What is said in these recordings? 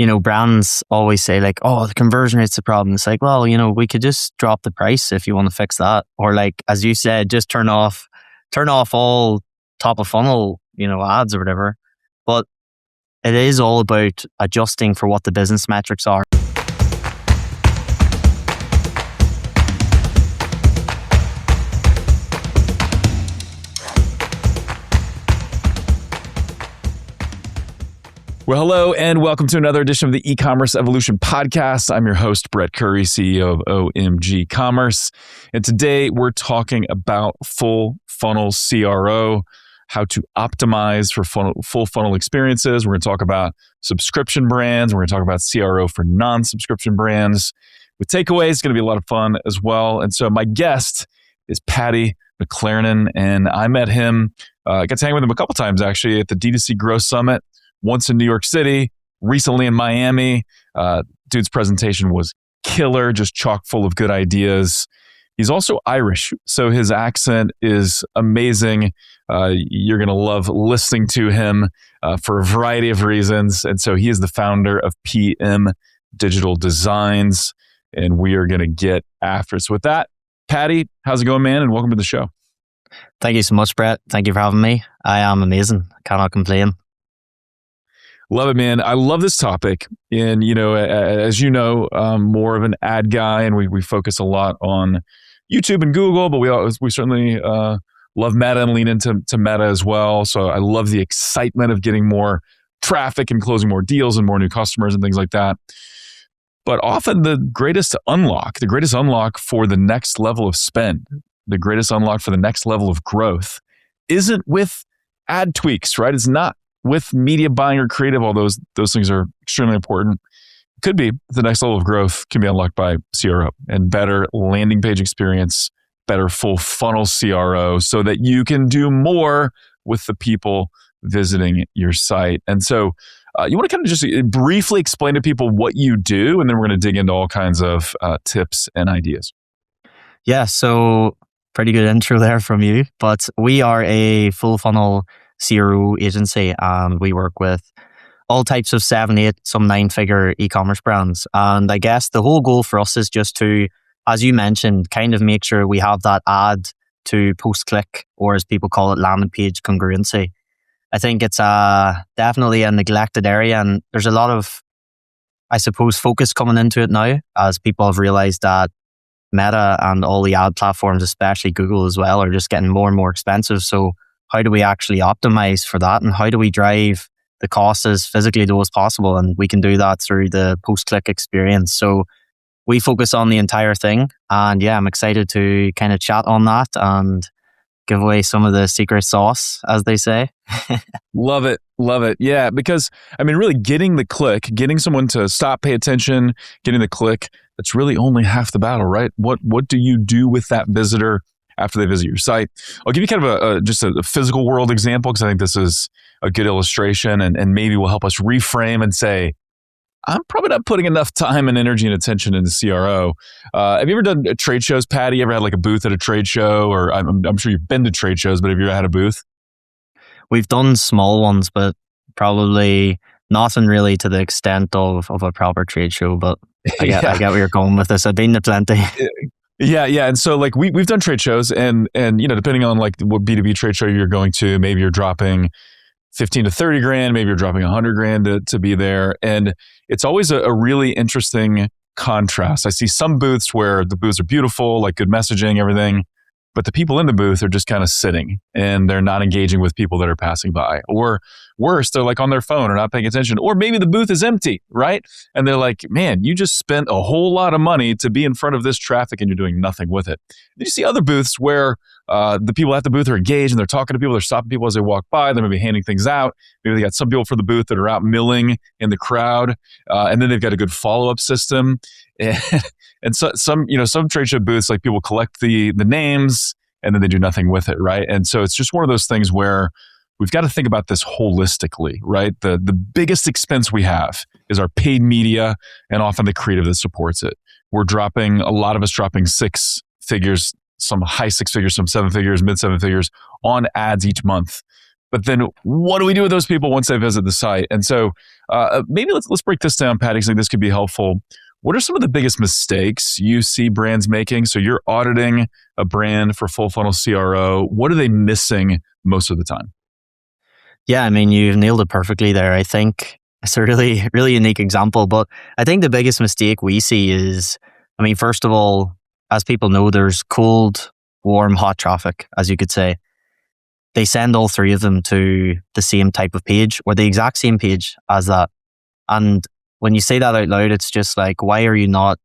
brands always say like, oh, the conversion rate's the problem. It's like, well, we could just drop the price if you want to fix that. Or like, as you said, just turn off all top of funnel, ads or whatever. But it is all about adjusting for what the business metrics are. Well, hello, and welcome to another edition of the eCommerce Evolution Podcast. I'm your host, Brett Curry, CEO of OMG Commerce. And today we're talking about full funnel CRO, how to optimize for full funnel experiences. We're going to talk about subscription brands. We're going to talk about CRO for non-subscription brands. With takeaways, it's going to be a lot of fun as well. And so my guest is Paddy McLarnon, and I met him, I got to hang with him a couple times actually at the D2C Growth Summit. Once in New York City, recently in Miami. Dude's presentation was killer, just chock full of good ideas. He's also Irish, so his accent is amazing. You're going to love listening to him for a variety of reasons. And so he is the founder of PM Digital Designs, and we are going to get after it. So with that, Paddy, how's it going, man? And welcome to the show. Thank you so much, Brett. Thank you for having me. I am amazing. Cannot complain. Love it, man. I love this topic. And, as you know, I'm more of an ad guy, and we focus a lot on YouTube and Google, but we certainly love Meta and lean into Meta as well. So I love the excitement of getting more traffic and closing more deals and more new customers and things like that. But often the greatest unlock for the next level of spend, the greatest unlock for the next level of growth isn't with ad tweaks, right? It's not with media buying or creative, all those things are extremely important. It could be the next level of growth can be unlocked by CRO and better landing page experience, better full funnel CRO, so that you can do more with the people visiting your site. And so you want to kind of just briefly explain to people what you do, and then we're going to dig into all kinds of tips and ideas. Yeah, so pretty good intro there from you, but we are a full funnel CRO agency, and we work with all types of 7, 8, some 9-figure e-commerce brands. And I guess the whole goal for us is just to, as you mentioned, kind of make sure we have that ad to post-click, or as people call it, landing page congruency. I think it's definitely a neglected area, and there's a lot of, I suppose, focus coming into it now as people have realized that Meta and all the ad platforms, especially Google as well, are just getting more and more expensive. So how do we actually optimize for that, and how do we drive the cost as physically low as possible? And we can do that through the post-click experience. So we focus on the entire thing. And yeah, I'm excited to kind of chat on that and give away some of the secret sauce, as they say. Love it. Yeah, because really getting the click, getting someone to stop, pay attention, getting the click, that's really only half the battle, right? What do you do with that visitor after they visit your site? I'll give you kind of just a physical world example, because I think this is a good illustration and maybe will help us reframe and say, I'm probably not putting enough time and energy and attention into CRO. Have you ever done trade shows, Paddy? You ever had like a booth at a trade show? Or I'm sure you've been to trade shows, but have you ever had a booth? We've done small ones, but probably nothing really to the extent of a proper trade show. But I get where you're going with this. I've been to plenty. Yeah. And so like we've done trade shows and depending on like what B2B trade show you're going to, maybe you're dropping 15 to 30 grand, maybe you're dropping 100 grand to be there. And it's always a really interesting contrast. I see some booths where the booths are beautiful, like good messaging, everything, but the people in the booth are just kind of sitting and they're not engaging with people that are passing by. Or worse, they're like on their phone or not paying attention. Or maybe the booth is empty, right? And they're like, man, you just spent a whole lot of money to be in front of this traffic and you're doing nothing with it. Then you see other booths where the people at the booth are engaged and they're talking to people, they're stopping people as they walk by, they're maybe handing things out. Maybe they got some people for the booth that are out milling in the crowd. And then they've got a good follow-up system. And so some trade show booths, like people collect the names and then they do nothing with it, right? And so it's just one of those things where we've got to think about this holistically, right? The biggest expense we have is our paid media and often the creative that supports it. A lot of us dropping 6 figures, some high 6 figures, some 7 figures, mid 7 figures on ads each month. But then what do we do with those people once they visit the site? And so maybe let's break this down, Paddy, because I think this could be helpful. What are some of the biggest mistakes you see brands making? So you're auditing a brand for full funnel CRO. What are they missing most of the time? Yeah, I mean, you've nailed it perfectly there. I think it's a really, really unique example. But I think the biggest mistake we see is, I mean, first of all, as people know, there's cold, warm, hot traffic, as you could say. They send all three of them to the same type of page or the exact same page as that. And when you say that out loud, it's just like, why are you not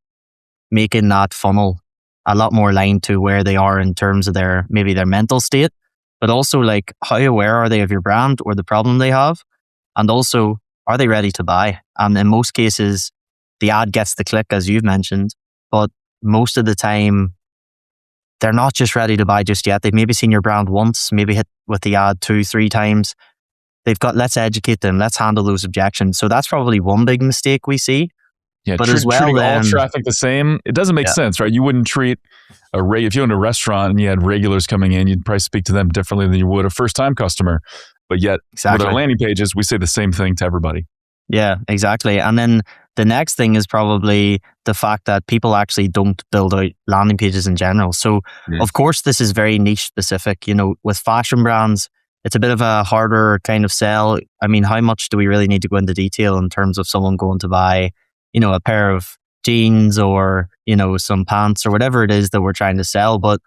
making that funnel a lot more aligned to where they are in terms of their mental state, but also like how aware are they of your brand or the problem they have? And also, are they ready to buy? And in most cases, the ad gets the click, as you've mentioned, but most of the time, they're not just ready to buy just yet. They've maybe seen your brand once, maybe hit with the ad 2-3 times. Let's educate them. Let's handle those objections. So that's probably one big mistake we see. Yeah, but as well, treating all traffic the same, it doesn't make sense, right? You wouldn't treat if you owned a restaurant and you had regulars coming in, you'd probably speak to them differently than you would a first-time customer. But yet, with our landing pages, we say the same thing to everybody. Yeah, exactly. And then the next thing is probably the fact that people actually don't build out landing pages in general. So, of course, this is very niche specific. With fashion brands, it's a bit of a harder kind of sell. I mean, how much do we really need to go into detail in terms of someone going to buy, a pair of jeans or, some pants or whatever it is that we're trying to sell? But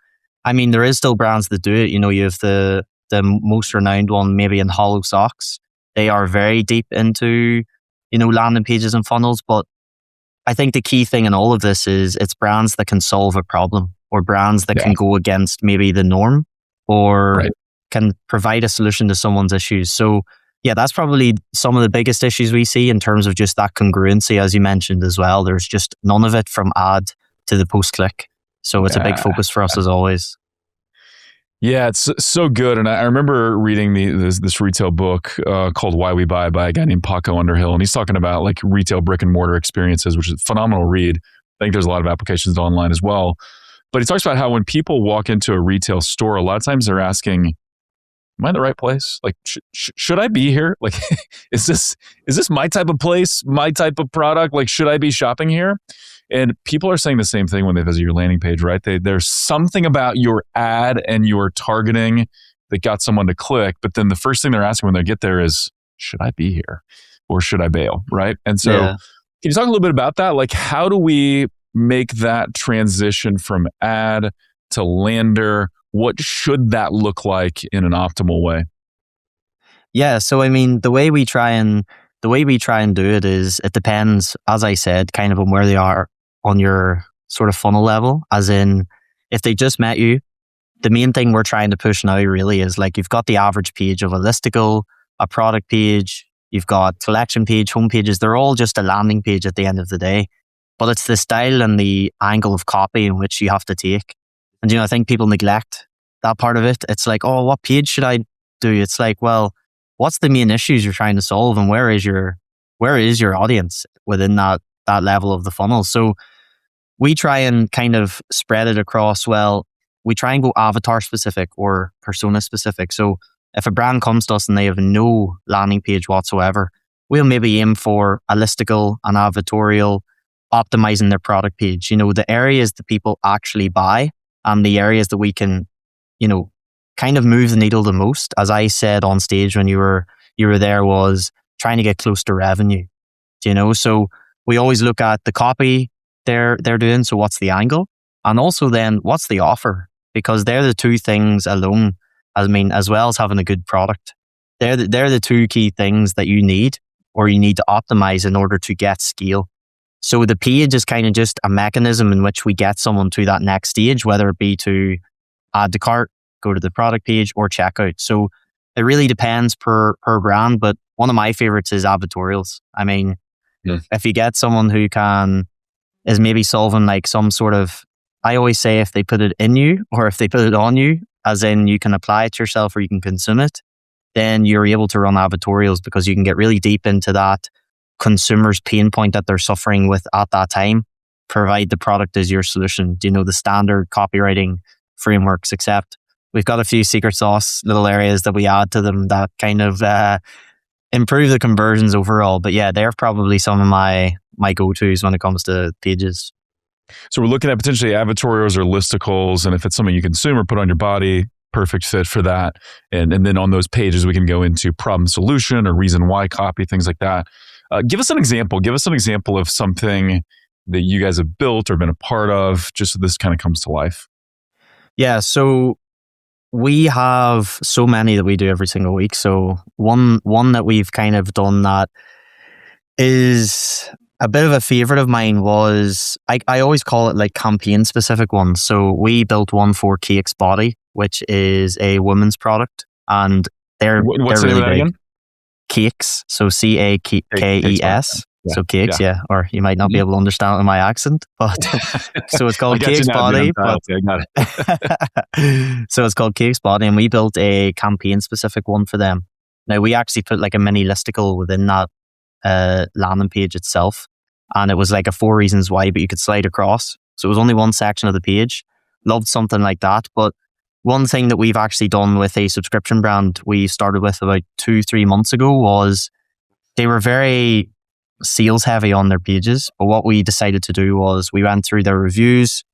I mean, there is still brands that do it. You have the most renowned one, maybe in Hollow Socks. They are very deep into, landing pages and funnels. But I think the key thing in all of this is it's brands that can solve a problem or brands that can go against maybe the norm or can provide a solution to someone's issues. So yeah, that's probably some of the biggest issues we see in terms of just that congruency, as you mentioned as well. There's just none of it from ad to the post-click. So it's a big focus for us as always. Yeah, it's so good. And I remember reading this retail book called Why We Buy by a guy named Paco Underhill. And he's talking about like retail brick and mortar experiences, which is a phenomenal read. I think there's a lot of applications online as well. But he talks about how when people walk into a retail store, a lot of times they're asking, am I in the right place? Like, should I be here? Like, is this my type of place, my type of product? Like, should I be shopping here? And people are saying the same thing when they visit your landing page, right? There's something about your ad and your targeting that got someone to click. But then the first thing they're asking when they get there is, should I be here or should I bail, right? And so can you talk a little bit about that? Like, how do we make that transition from ad to lander? What should that look like in an optimal way? Yeah, so I mean, the way we try and do it is it depends, as I said, kind of on where they are on your sort of funnel level. As in, if they just met you, the main thing we're trying to push now really is like you've got the average page of a listicle, a product page, you've got collection page, home pages. They're all just a landing page at the end of the day. But it's the style and the angle of copy in which you have to take. And, I think people neglect that part of it. It's like, oh, what page should I do? It's like, well, what's the main issues you're trying to solve and where is your audience within that level of the funnel? So we try and kind of spread it across. Well, we try and go avatar specific or persona specific. So if a brand comes to us and they have no landing page whatsoever, we'll maybe aim for a listicle, an advertorial, optimizing their product page. The areas that people actually buy and the areas that we can, kind of move the needle the most, as I said on stage when you were there, was trying to get close to revenue. So we always look at the copy they're doing. So what's the angle? And also then what's the offer? Because they're the two things alone, as well as having a good product. They're the two key things that you need or you need to optimize in order to get scale. So the page is kind of just a mechanism in which we get someone to that next stage, whether it be to add to cart, go to the product page, or checkout. So it really depends per brand, but one of my favorites is advertorials. I mean, if you get someone who is maybe solving like some sort of, I always say if they put it in you or if they put it on you, as in you can apply it yourself or you can consume it, then you're able to run advertorials because you can get really deep into that consumer's pain point that they're suffering with at that time, provide the product as your solution. The standard copywriting frameworks, except we've got a few secret sauce little areas that we add to them that kind of improve the conversions overall. But yeah, they're probably some of my go-tos when it comes to pages. So we're looking at potentially advertorials or listicles, and if it's something you consume or put on your body, perfect fit for that. And then on those pages, we can go into problem solution or reason why copy, things like that. Give us an example. Give us an example of something that you guys have built or been a part of, just so this kind of comes to life. Yeah, so we have so many that we do every single week. So one that we've kind of done that is a bit of a favorite of mine was, I always call it like campaign specific ones. So we built one for Cake's Body, which is a women's product, and What's they're the really name of that big. again? Cakes, so Cakes. Yeah. So Cakes, yeah. Or you might not be able to understand it in my accent, but so it's called Cake's Body. But I got it. so it's called Cake's Body, and we built a campaign specific one for them. Now we actually put like a mini listicle within that landing page itself, and it was like a 4 reasons why, but you could slide across. So it was only one section of the page. Loved something like that. But one thing that we've actually done with a subscription brand we started with about 2-3 months ago was they were very sales heavy on their pages. But what we decided to do was we went through their reviews,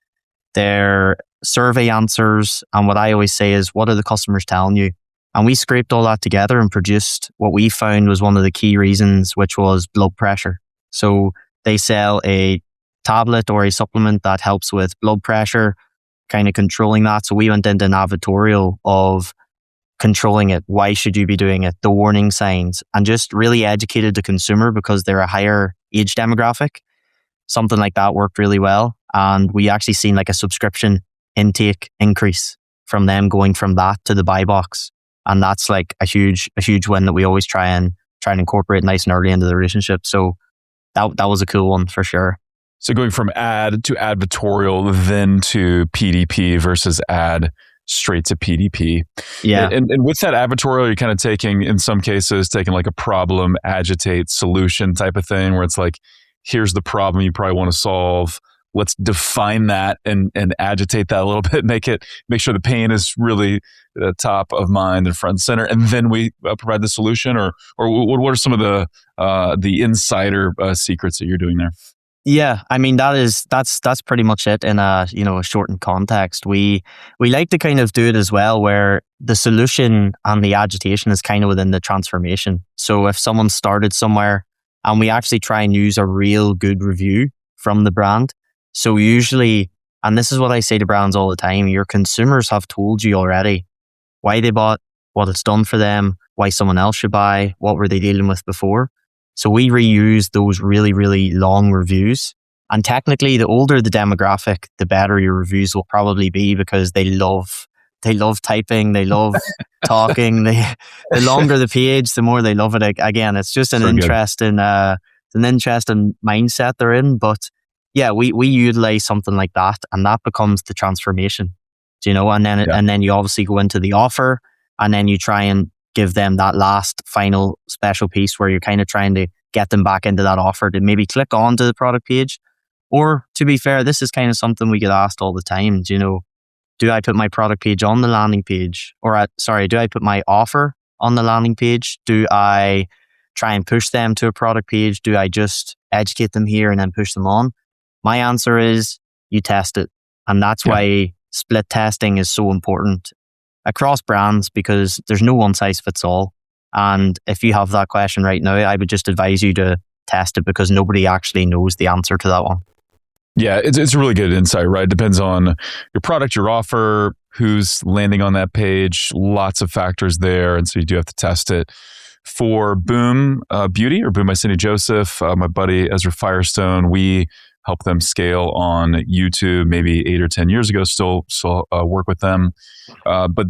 their survey answers, and what I always say is, what are the customers telling you? And we scraped all that together and produced what we found was one of the key reasons, which was blood pressure. So they sell a tablet or a supplement that helps with blood pressure, kind of controlling that. So we went into an advertorial of controlling it. Why should you be doing it? The warning signs, and just really educated the consumer because they're a higher age demographic. Something like that worked really well. And we actually seen like a subscription intake increase from them going from that to the buy box. And that's like a huge win that we always try and incorporate nice and early into the relationship. So that was a cool one for sure. So going from ad to advertorial, then to PDP versus ad straight to PDP. Yeah. And with that advertorial, you're kind of taking like a problem, agitate, solution type of thing, where it's like, here's the problem you probably want to solve. Let's define that and agitate that a little bit, make sure the pain is really top of mind and front and center, and then we provide the solution. Or what are some of the insider secrets that you're doing there? Yeah, I mean that's pretty much it in a shortened context. We like to kind of do it as well, where the solution and the agitation is kind of within the transformation. So if someone started somewhere, and we actually try and use a real good review from the brand. So usually, and this is what I say to brands all the time, your consumers have told you already why they bought, what it's done for them, why someone else should buy, what were they dealing with before. So we reuse those really, really long reviews. And technically, the older the demographic, the better your reviews will probably be, because they love typing, they love talking. The longer the page, the more they love it. Again, it's just an interesting mindset they're in. But yeah, we utilize something like that, and that becomes the transformation. And then you obviously go into the offer, and then you try and give them that last final special piece where you're kind of trying to get them back into that offer to maybe click on to the product page. Or to be fair, this is kind of something we get asked all the time. Do I put my product page on the landing page? Or do I put my offer on the landing page? Do I try and push them to a product page? Do I just educate them here and then push them on? My answer is you test it. And that's why split testing is so important across brands, because there's no one size fits all. And if you have that question right now, I would just advise you to test it, because nobody actually knows the answer to that one. Yeah, it's a really good insight, right? It depends on your product, your offer, who's landing on that page, lots of factors there. And so you do have to test it. For Boom Beauty, or Boom by Cindy Joseph, my buddy Ezra Firestone, we helped them scale on YouTube maybe 8 or 10 years ago, still work with them. But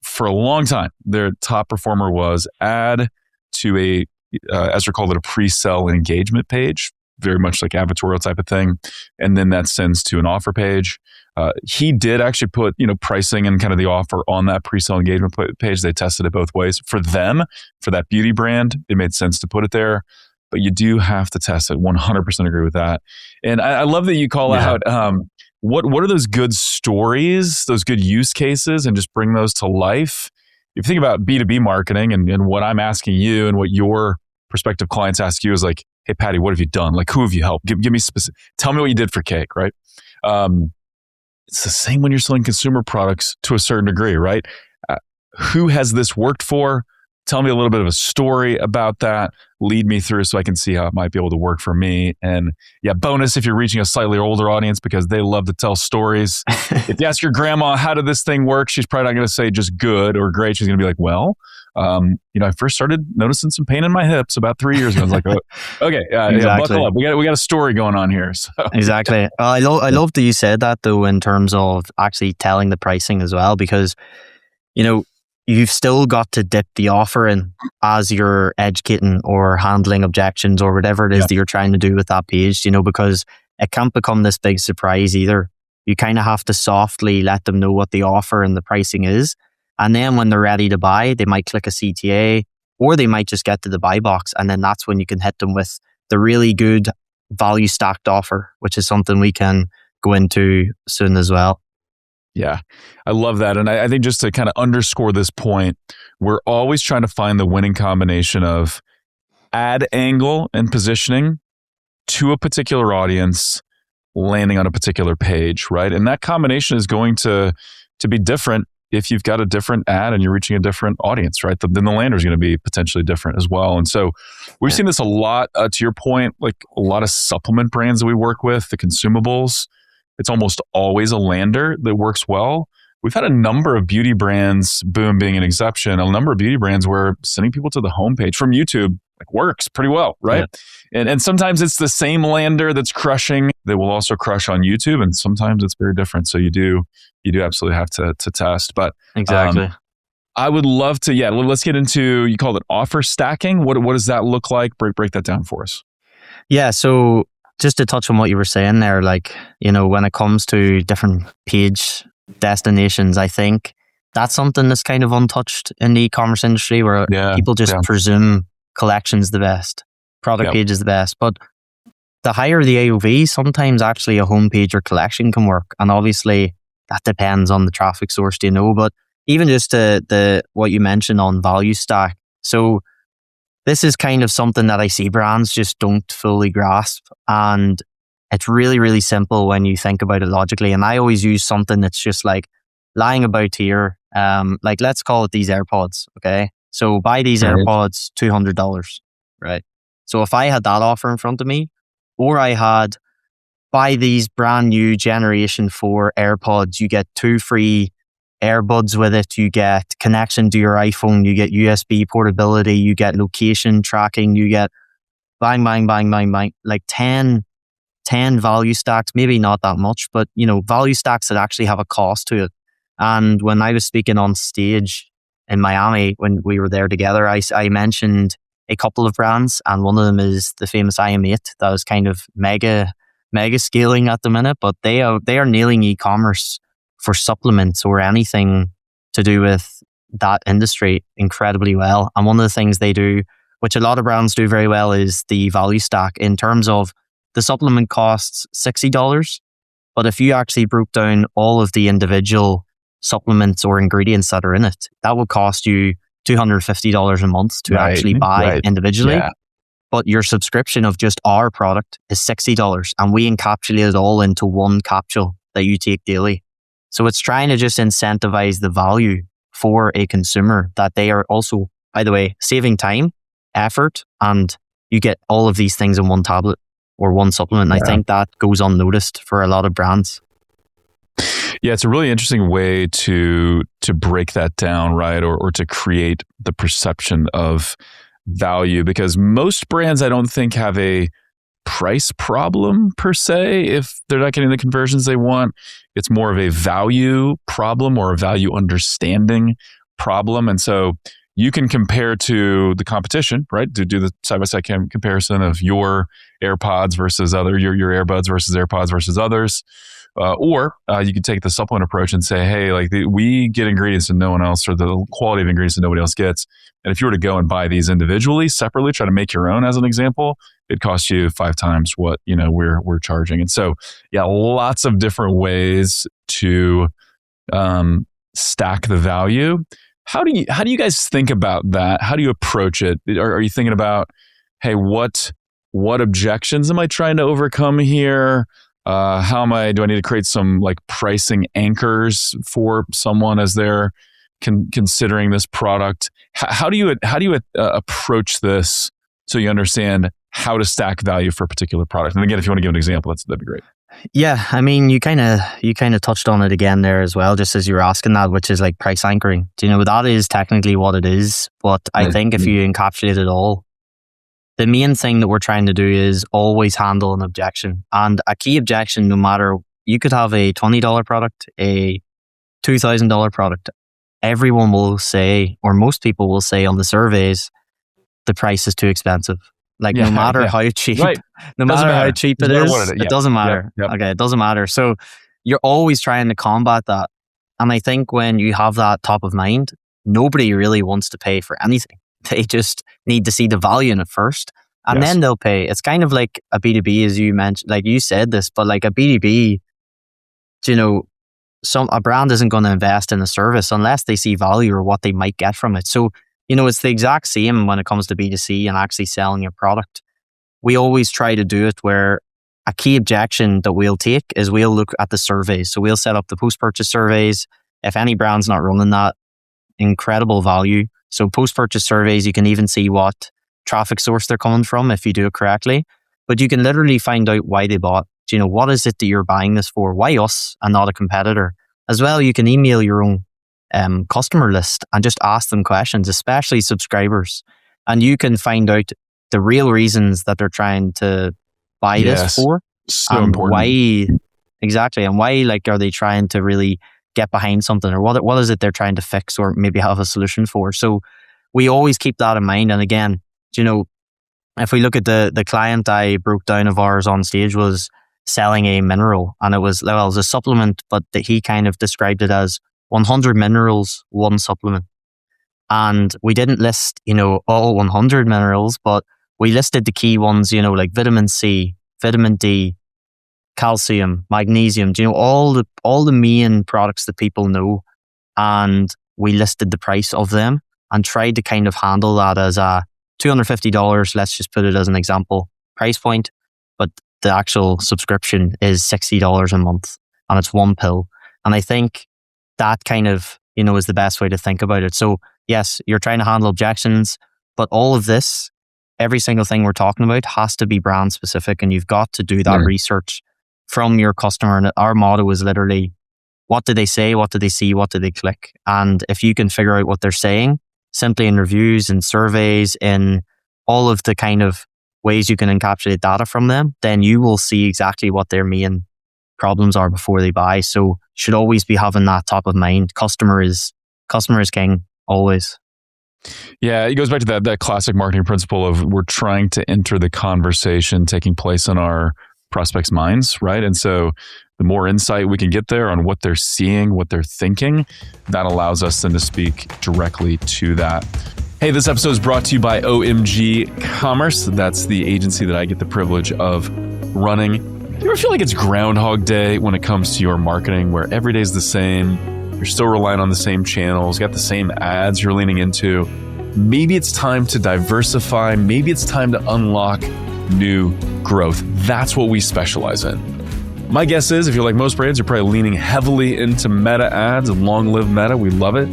for a long time, their top performer was add to Ezra called it a pre-sell engagement page, very much like advertorial type of thing. And then that sends to an offer page. He did actually put, pricing and kind of the offer on that pre-sale engagement page. They tested it both ways. For them, for that beauty brand, it made sense to put it there. But you do have to test it. 100% agree with that. And I love that you call out what are those good stories, those good use cases, and just bring those to life? If you think about B2B marketing and what I'm asking you and what your prospective clients ask you is like, hey, Paddy, what have you done? Like, who have you helped? Give me specific, tell me what you did for cake, right? It's the same when you're selling consumer products to a certain degree, right? Who has this worked for? Tell me a little bit of a story about that. Lead me through so I can see how it might be able to work for me. And yeah, bonus if you're reaching a slightly older audience because they love to tell stories. If you ask your grandma, how did this thing work? She's probably not going to say just good or great. She's going to be like, well, I first started noticing some pain in my hips about 3 years ago. I was like, oh, okay, Exactly. yeah, buckle up. We got a story going on here. So. Exactly. I love that you said that though, in terms of actually telling the pricing as well, because, you've still got to dip the offer in as you're educating or handling objections or whatever it is that you're trying to do with that page, because it can't become this big surprise either. You kind of have to softly let them know what the offer and the pricing is. And then when they're ready to buy, they might click a CTA or they might just get to the buy box. And then that's when you can hit them with the really good value stacked offer, which is something we can go into soon as well. Yeah, I love that. And I think just to kind of underscore this point, we're always trying to find the winning combination of ad angle and positioning to a particular audience, landing on a particular page, right? And that combination is going to be different if you've got a different ad and you're reaching a different audience, right? Then the lander is going to be potentially different as well. And so we've seen this a lot, to your point, like a lot of supplement brands that we work with, the consumables. It's almost always a lander that works well. We've had a number of beauty brands, Boom being an exception, a number of beauty brands where sending people to the homepage from YouTube works pretty well, right? Yeah. And sometimes it's the same lander that's crushing that will also crush on YouTube, and sometimes it's very different. So you do absolutely have to test. But exactly. I would love to, let's get into, you called it offer stacking. What does that look like? Break that down for us. Yeah, so just to touch on what you were saying there, when it comes to different page destinations, I think that's something that's kind of untouched in the e-commerce industry where people just presume collection's the best, product page is the best. But the higher the AOV, sometimes actually a homepage or collection can work. And obviously that depends on the traffic source, but even just the what you mentioned on value stack. So this is kind of something that I see brands just don't fully grasp. And it's really, really simple when you think about it logically. And I always use something that's just like lying about here. Let's call it these AirPods. Okay. So buy these AirPods, $200, right? So if I had that offer in front of me, or I had buy these brand new Generation 4 AirPods, you get 2 free earbuds with it, you get connection to your iPhone, you get USB portability, you get location tracking, you get bang, bang, bang, bang, bang, like 10 value stacks, maybe not that much, but value stacks that actually have a cost to it. And when I was speaking on stage in Miami, when we were there together, I mentioned a couple of brands, and one of them is the famous IM8 that is kind of mega scaling at the minute, but they are nailing e-commerce for supplements or anything to do with that industry incredibly well. And one of the things they do, which a lot of brands do very well, is the value stack in terms of the supplement costs $60. But if you actually broke down all of the individual supplements or ingredients that are in it, that would cost you $250 a month to actually buy individually. Yeah. But your subscription of just our product is $60, and we encapsulate it all into one capsule that you take daily. So it's trying to just incentivize the value for a consumer that they are also, by the way, saving time, effort, and you get all of these things in one tablet or one supplement. And I think that goes unnoticed for a lot of brands. Yeah, it's a really interesting way to break that down, right? Or to create the perception of value, because most brands, I don't think, have a price problem per se. If they're not getting the conversions they want, it's more of a value problem or a value understanding problem. And so you can compare to the competition, right? To do the side-by-side comparison of your AirPods versus your earbuds versus AirPods versus others. Or you could take the supplement approach and say, hey, we get ingredients that no one else, or the quality of ingredients that nobody else gets. And if you were to go and buy these individually, separately, try to make your own as an example, it costs you 5 times what, we're charging. And so, yeah, lots of different ways to stack the value. How do you guys think about that? How do you approach it? Are you thinking about, hey, what objections am I trying to overcome here? Do I need to create some like pricing anchors for someone as they're considering this product? How do you approach this so you understand how to stack value for a particular product? And again, if you want to give an example, that'd be great. Yeah, I mean, you kind of touched on it again there as well, just as you were asking that, which is like price anchoring. Do you know that is technically what it is? But I think if you encapsulate it all, the main thing that we're trying to do is always handle an objection. And a key objection, no matter, you could have a $20 product, a $2,000 product. Everyone will say, or most people will say on the surveys, the price is too expensive. Like no matter how cheap, right. no matter how cheap it is, it doesn't matter. Yep. Okay, it doesn't matter. So you're always trying to combat that. And I think when you have that top of mind, nobody really wants to pay for anything. They just need to see the value in it first, and then they'll pay. It's kind of like a B2B, as you mentioned, like you said this, but like a B2B, a brand isn't going to invest in a service unless they see value or what they might get from it. So, it's the exact same when it comes to B2C and actually selling your product. We always try to do it where a key objection that we'll take is we'll look at the surveys. So we'll set up the post-purchase surveys. If any brand's not running that, incredible value. So post-purchase surveys, you can even see what traffic source they're coming from if you do it correctly. But you can literally find out why they bought. What is it that you're buying this for? Why us and not a competitor? As well, you can email your own customer list and just ask them questions, especially subscribers. And you can find out the real reasons that they're trying to buy this for. So and important. Why, exactly. And why, are they trying to really get behind something, or what is it they're trying to fix or maybe have a solution for? So we always keep that in mind. And again, if we look at the client I broke down of ours on stage was selling a mineral, and it was a supplement, but he kind of described it as 100 minerals, one supplement. And we didn't list, all 100 minerals, but we listed the key ones, like vitamin C, vitamin D, calcium, magnesium, all the main products that people know. And we listed the price of them and tried to kind of handle that as a $250, let's just put it as an example, price point. But the actual subscription is $60 a month, and it's one pill. And I think that kind of, is the best way to think about it. So yes, you're trying to handle objections, but all of this, every single thing we're talking about has to be brand specific, and you've got to do that research from your customer. And our motto is literally, what do they say? What do they see? What do they click? And if you can figure out what they're saying, simply in reviews, in surveys, in all of the kind of ways you can encapsulate data from them, then you will see exactly what their main problems are before they buy. So you should always be having that top of mind. Customer is king, always. Yeah, it goes back to that classic marketing principle of we're trying to enter the conversation taking place in our prospects' minds, right? And so the more insight we can get there on what they're seeing, what they're thinking, that allows us then to speak directly to that. Hey, this episode is brought to you by OMG Commerce. That's the agency that I get the privilege of running. You ever feel like it's Groundhog Day when it comes to your marketing, where every day is the same? You're still relying on the same channels, got the same ads you're leaning into. Maybe it's time to diversify. Maybe it's time to unlock new growth. That's what we specialize in. My guess is, if you're like most brands, you're probably leaning heavily into Meta ads, and long live Meta, we love it.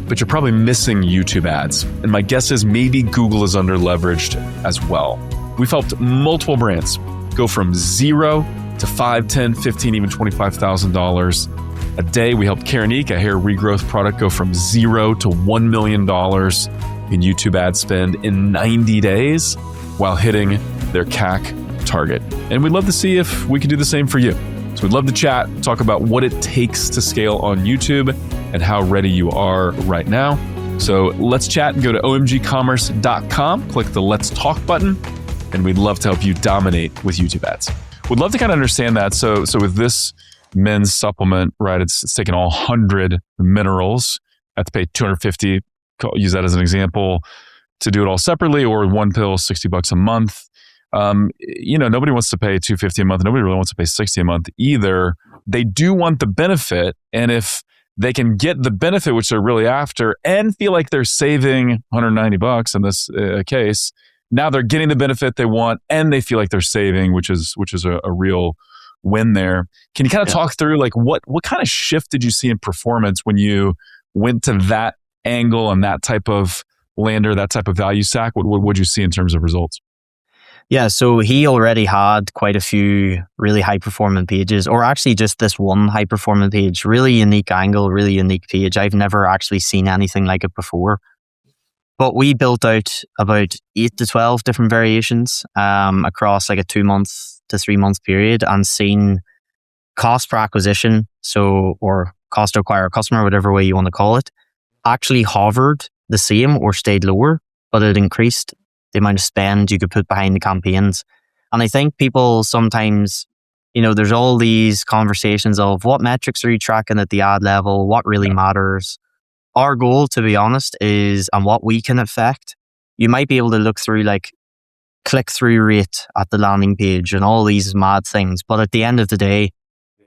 But you're probably missing YouTube ads. And my guess is maybe Google is under leveraged as well. We've helped multiple brands go from zero to $5, $10, $15, even $25,000 a day. We helped Karenique, a hair regrowth product, go from zero to $1 million in YouTube ad spend in 90 days while hitting their CAC target. And we'd love to see if we can do the same for you. So we'd love to chat, talk about what it takes to scale on YouTube and how ready you are right now. So let's chat and go to omgcommerce.com, click the Let's Talk button, and we'd love to help you dominate with YouTube ads. We'd love to kind of understand that. So with this men's supplement, right, it's taking all 100 minerals. I have to pay $250, use that as an example, to do it all separately, or one pill, $60 a month. Nobody wants to pay $250 a month. Nobody really wants to pay $60 a month either. They do want the benefit. And if they can get the benefit, which they're really after, and feel like they're saving $190 in this case, now they're getting the benefit they want, and they feel like they're saving, which is a real win there. Can you kind of talk through like what kind of shift did you see in performance when you went to that angle and that type of lander, that type of value stack? What would you see in terms of results? Yeah, so he already had quite a few really high performing pages, or actually just this one high performing page, really unique angle, really unique page. I've never actually seen anything like it before. But we built out about 8 to 12 different variations across like a 2 month to 3 month period, and seen cost per acquisition, or cost to acquire a customer, whatever way you want to call it, actually hovered the same or stayed lower, but it increased the amount of spend you could put behind the campaigns. And I think people sometimes, there's all these conversations of what metrics are you tracking at the ad level, what really matters. Our goal, to be honest, is, and what we can affect, you might be able to look through like click-through rate at the landing page and all these mad things. But at the end of the day,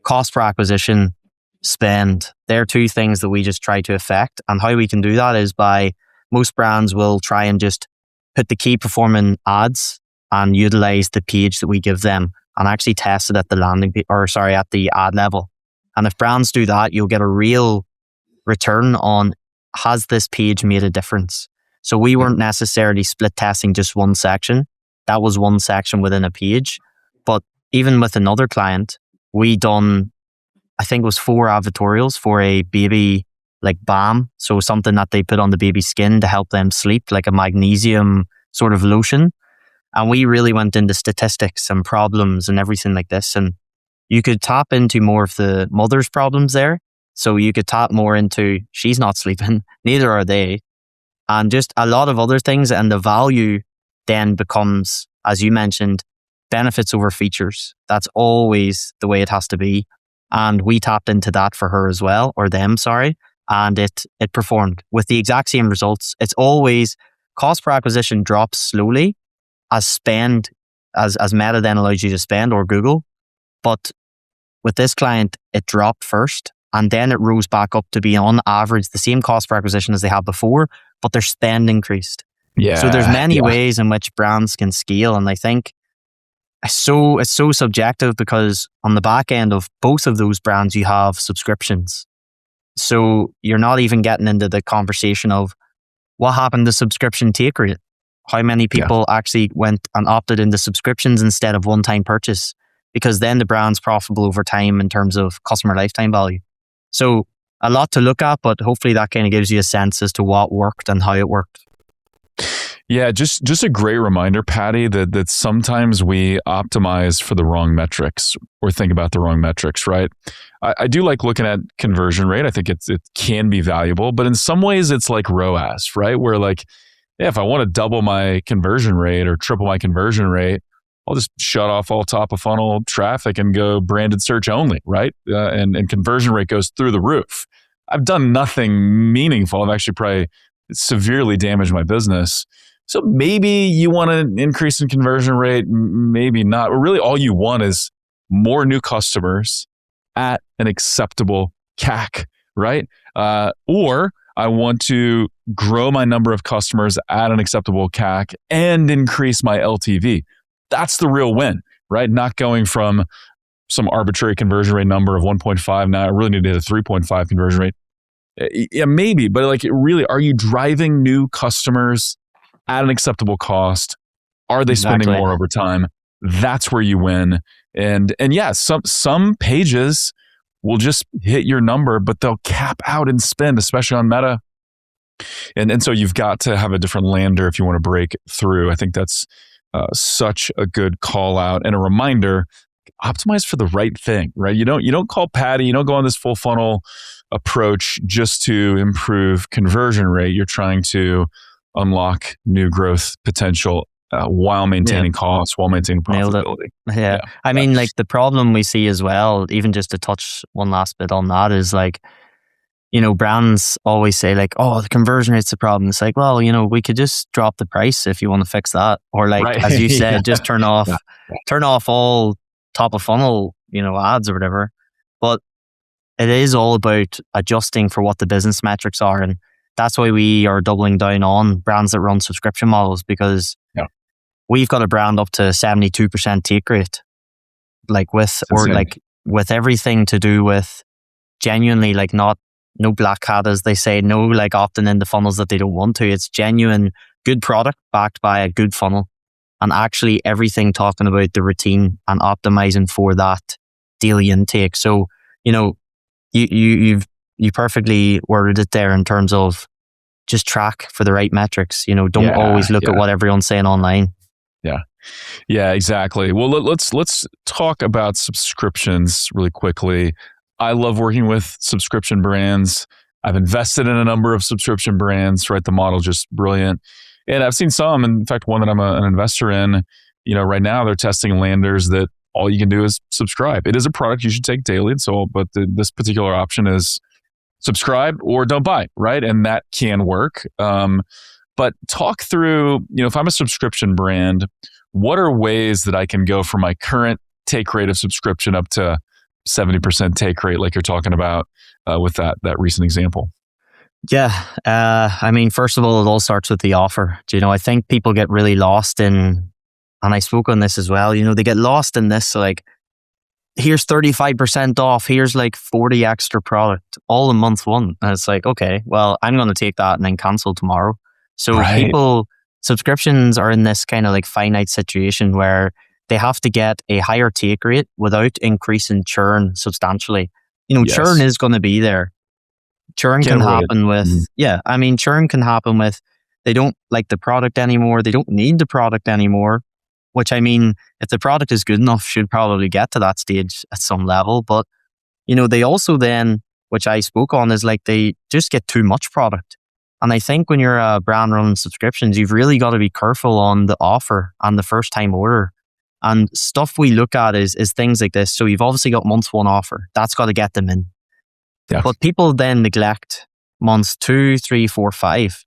cost per acquisition, spend, they're two things that we just try to affect. And how we can do that is by, most brands will try and just put the key performing ads and utilize the page that we give them and actually test it at the at the ad level. And if brands do that, you'll get a real return on, has this page made a difference? So we weren't necessarily split testing just one section. That was one section within a page. But even with another client, we done, I think it was 4 advertorials for a baby like balm. So something that they put on the baby's skin to help them sleep, like a magnesium sort of lotion. And we really went into statistics and problems and everything like this. And you could tap into more of the mother's problems there. So you could tap more into, she's not sleeping, neither are they. And just a lot of other things. And the value then becomes, as you mentioned, benefits over features. That's always the way it has to be. And we tapped into that for her as well, or them, sorry. And it performed with the exact same results. It's always cost per acquisition drops slowly as spend, as Meta then allows you to spend, or Google. But with this client, it dropped first and then it rose back up to be on average the same cost per acquisition as they had before, but their spend increased. Yeah. So there's many ways in which brands can scale. And I think it's so subjective, because on the back end of both of those brands, you have subscriptions. So you're not even getting into the conversation of what happened to subscription take rate. How many people actually went and opted into subscriptions instead of one-time purchase? Because then the brand's profitable over time in terms of customer lifetime value. So a lot to look at, but hopefully that kind of gives you a sense as to what worked and how it worked. Yeah, just a great reminder, Paddy, that sometimes we optimize for the wrong metrics or think about the wrong metrics, right? I do like looking at conversion rate. I think it can be valuable, but in some ways it's like ROAS, right? Where like, if I want to double my conversion rate or triple my conversion rate, I'll just shut off all top of funnel traffic and go branded search only, right? And conversion rate goes through the roof. I've done nothing meaningful. I've actually probably severely damaged my business. So maybe you want an increase in conversion rate, maybe not. But really all you want is more new customers at an acceptable CAC, right? Or I want to grow my number of customers at an acceptable CAC and increase my LTV. That's the real win, right? Not going from some arbitrary conversion rate number of 1.5. Now I really need to hit a 3.5 conversion rate. Yeah, maybe, but like really, are you driving new customers at an acceptable cost? Are they spending more over time? That's where you win. And yeah, some pages will just hit your number, but they'll cap out in spend, especially on Meta. And so you've got to have a different lander if you want to break through. I think that's such a good call out and a reminder. Optimize for the right thing, right? You don't call Paddy, you don't go on this full funnel approach just to improve conversion rate. You're trying to unlock new growth potential while maintaining costs, while maintaining profitability. Yeah. I mean, like the problem we see as well, even just to touch one last bit on that, is like brands always say like, oh, the conversion rate's the problem. It's like, well, we could just drop the price if you want to fix that. Or like, Right. as you said, Yeah. just turn off all top of funnel, ads or whatever. But it is all about adjusting for what the business metrics are. And that's why we are doubling down on brands that run subscription models, because we've got a brand up to 72% take rate, like with everything to do with genuinely like no black hat, as they say, no like opting into funnels that they don't want to. It's genuine good product backed by a good funnel, and actually everything talking about the routine and optimizing for that daily intake. So, you perfectly worded it there in terms of just track for the right metrics. Don't always look at what everyone's saying online. Yeah, exactly. Well, let's talk about subscriptions really quickly. I love working with subscription brands. I've invested in a number of subscription brands, right? The model just brilliant. And I've seen some, in fact, one that I'm an investor in, right now they're testing landers that all you can do is subscribe. It is a product you should take daily. But this particular option is subscribe or don't buy, right? And that can work. But talk through, if I'm a subscription brand, what are ways that I can go from my current take rate of subscription up to 70% take rate, like you're talking about with that recent example? Yeah. First of all, it all starts with the offer. I think people get really lost in, and I spoke on this as well, they get lost in this, like, here's 35% off, here's like 40 extra product, all in month one. And it's like, okay, well, I'm going to take that and then cancel tomorrow. So subscriptions are in this kind of like finite situation where they have to get a higher take rate without increasing churn substantially. Churn is going to be there. Churn can happen with, churn can happen with, they don't like the product anymore. They don't need the product anymore, which if the product is good enough, should probably get to that stage at some level. But, they also then, which I spoke on, is like they just get too much product. And I think when you're a brand running subscriptions, you've really got to be careful on the offer and the first time order. And stuff we look at is things like this. So you've obviously got month one offer. That's got to get them in. Yeah. But people then neglect months 2, 3, 4, 5.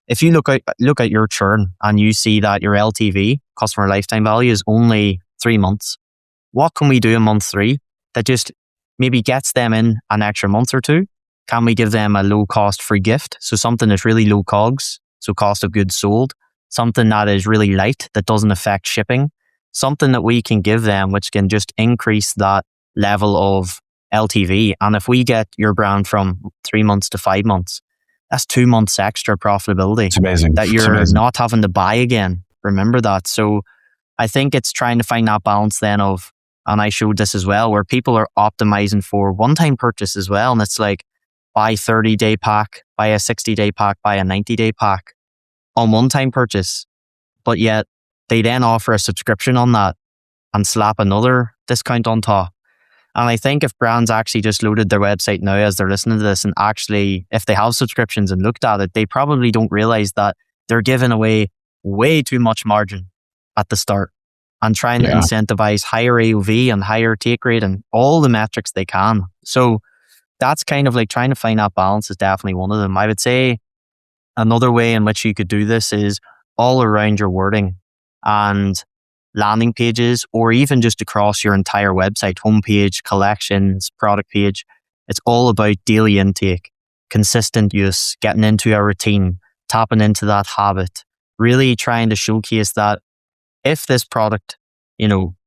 If you look at your churn and you see that your LTV, customer lifetime value, is only 3 months, what can we do in month 3 that just maybe gets them in an extra month or 2? Can we give them a low cost free gift? So something that's really low COGS, so cost of goods sold, something that is really light, that doesn't affect shipping, something that we can give them, which can just increase that level of LTV. And if we get your brand from 3 months to 5 months, that's 2 months extra profitability. It's amazing. That you're not having to buy again. Remember that. So I think it's trying to find that balance then of, and I showed this as well, where people are optimizing for one-time purchase as well. And it's like, buy 30-day pack, buy a 60-day pack, buy a 90-day pack on one-time purchase. But yet they then offer a subscription on that and slap another discount on top. And I think if brands actually just loaded their website now as they're listening to this, and actually, if they have subscriptions and looked at it, they probably don't realize that they're giving away way too much margin at the start and trying to incentivize higher AOV and higher take rate and all the metrics they can. So that's kind of like trying to find that balance is definitely one of them. I would say another way in which you could do this is all around your wording and landing pages, or even just across your entire website, homepage, collections, product page. It's all about daily intake, consistent use, getting into a routine, tapping into that habit, really trying to showcase that if this product,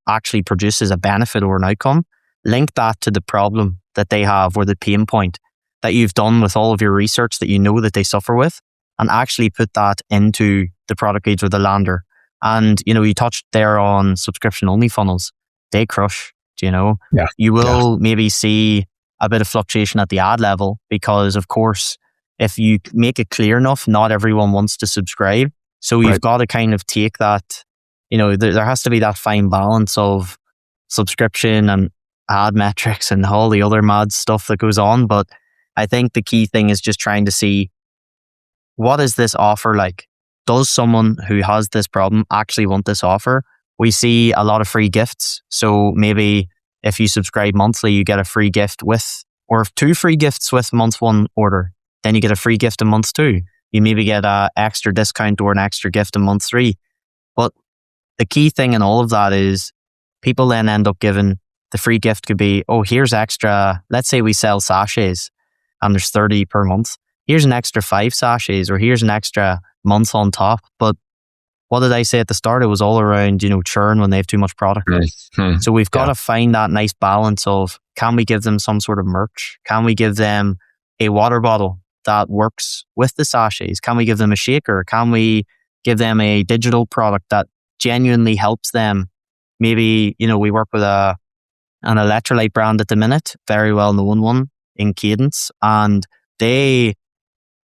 actually produces a benefit or an outcome, link that to the problem that they have or the pain point that you've done with all of your research that that they suffer with, and actually put that into the product page or the lander. And, you touched there on subscription only funnels. They crush, You will maybe see a bit of fluctuation at the ad level because, of course, if you make it clear enough, not everyone wants to subscribe. So you've got to kind of take that, there has to be that fine balance of subscription and ad metrics and all the other mad stuff that goes on. But I think the key thing is just trying to see, what is this offer like? Does someone who has this problem actually want this offer? We see a lot of free gifts. So maybe if you subscribe monthly, you get a free gift with or 2 free gifts with month 1 order. Then you get a free gift in month 2. You maybe get an extra discount or an extra gift in month 3. But the key thing in all of that is people then end up giving the free gift could be, oh, here's extra. Let's say we sell sachets and there's 30 per month. Here's an extra 5 sachets, or here's an extra month on top. But what did I say at the start? It was all around, churn when they have too much product. Mm-hmm. So we've got to find that nice balance of, can we give them some sort of merch? Can we give them a water bottle that works with the sachets? Can we give them a shaker? Can we give them a digital product that genuinely helps them? Maybe, we work with an electrolyte brand at the minute, very well known one in Cadence, and they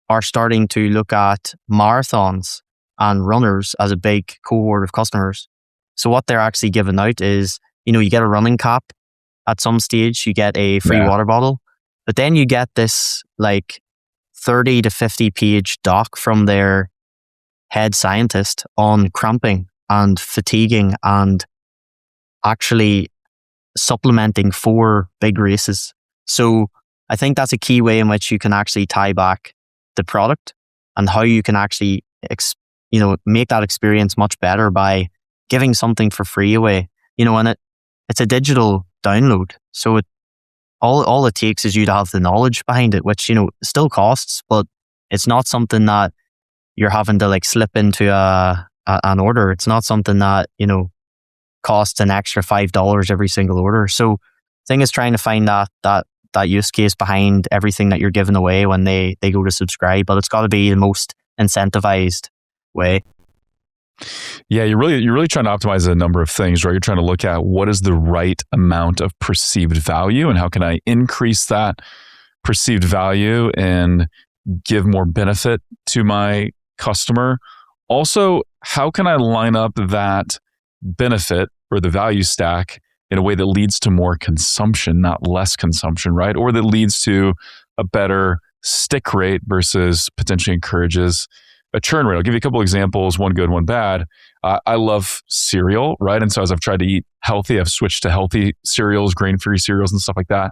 are starting to look at marathons and runners as a big cohort of customers. So what they're actually giving out is, you get a running cap at some stage, you get a free water bottle, but then you get this 30 to 50 page doc from their head scientist on cramping and fatiguing and actually supplementing 4 big races. So I think that's a key way in which you can actually tie back the product and how you can actually make that experience much better by giving something for free away. And it's a digital download. So all it takes is you to have the knowledge behind it, which, still costs, but it's not something that you're having to slip into an order. It's not something that, costs an extra $5 every single order. So the thing is trying to find that use case behind everything that you're giving away when they go to subscribe, but it's got to be the most incentivized way. Yeah, you're really trying to optimize a number of things, right? You're trying to look at what is the right amount of perceived value and how can I increase that perceived value and give more benefit to my customer. Also, how can I line up that benefit or the value stack in a way that leads to more consumption, not less consumption, right? Or that leads to a better stick rate versus potentially encourages a churn rate. I'll give you a couple examples, one good, one bad. I love cereal, right? And so as I've tried to eat healthy, I've switched to healthy cereals, grain-free cereals and stuff like that.